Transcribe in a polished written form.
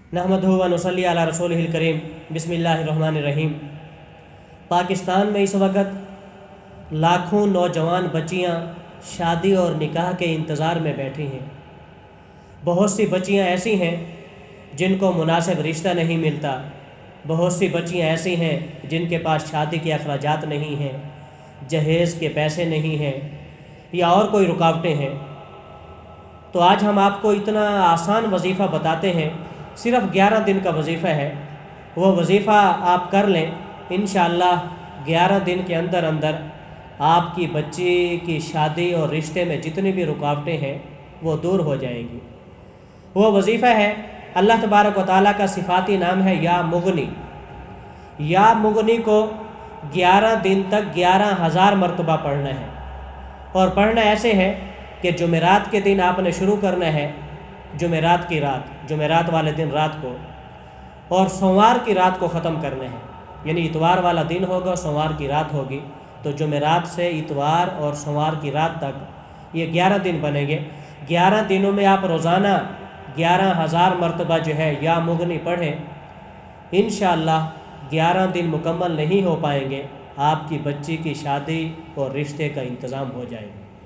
नहमदुहु व नुसल्ली अला रसूलिहिल करीम। बिस्मिल्लाहिर्रहमानिर्रहीम। पाकिस्तान में इस वक्त लाखों नौजवान बच्चियां शादी और निकाह के इंतज़ार में बैठी हैं। बहुत सी बच्चियां ऐसी हैं जिनको मुनासिब रिश्ता नहीं मिलता, बहुत सी बच्चियां ऐसी हैं जिनके पास शादी के अखराजात नहीं हैं, जहेज़ के पैसे नहीं हैं या और कोई रुकावटें हैं। तो आज हम आपको इतना आसान वजीफ़ा बताते हैं, सिर्फ़ 11 दिन का वजीफ़ा है। वो वजीफ़ा आप कर लें, इंशाअल्लाह 11 दिन के अंदर अंदर आपकी बच्ची की शादी और रिश्ते में जितनी भी रुकावटें हैं वो दूर हो जाएंगी। वो वजीफ़ा है, अल्लाह तबारक व तआला का सिफ़ाती नाम है या मुगनी। या मुगनी को 11 दिन तक 11,000 मरतबा पढ़ना है। और पढ़ना ऐसे है कि जुमेरात के दिन आपने शुरू करना है, जुमेरात की रात, जुमेरात वाले दिन रात को, और सोमवार की रात को ख़त्म करना है। यानी इतवार वाला दिन होगा, सोमवार की रात होगी, तो जुमेरात से इतवार और सोमवार की रात तक ये 11 दिन बनेंगे। 11 दिनों में आप रोज़ाना 11,000 मरतबा जो है या मुगनी पढ़ें। इंशाअल्लाह 11 दिन मुकम्मल नहीं हो पाएंगे, आपकी बच्ची की शादी और रिश्ते का इंतज़ाम हो जाएगा।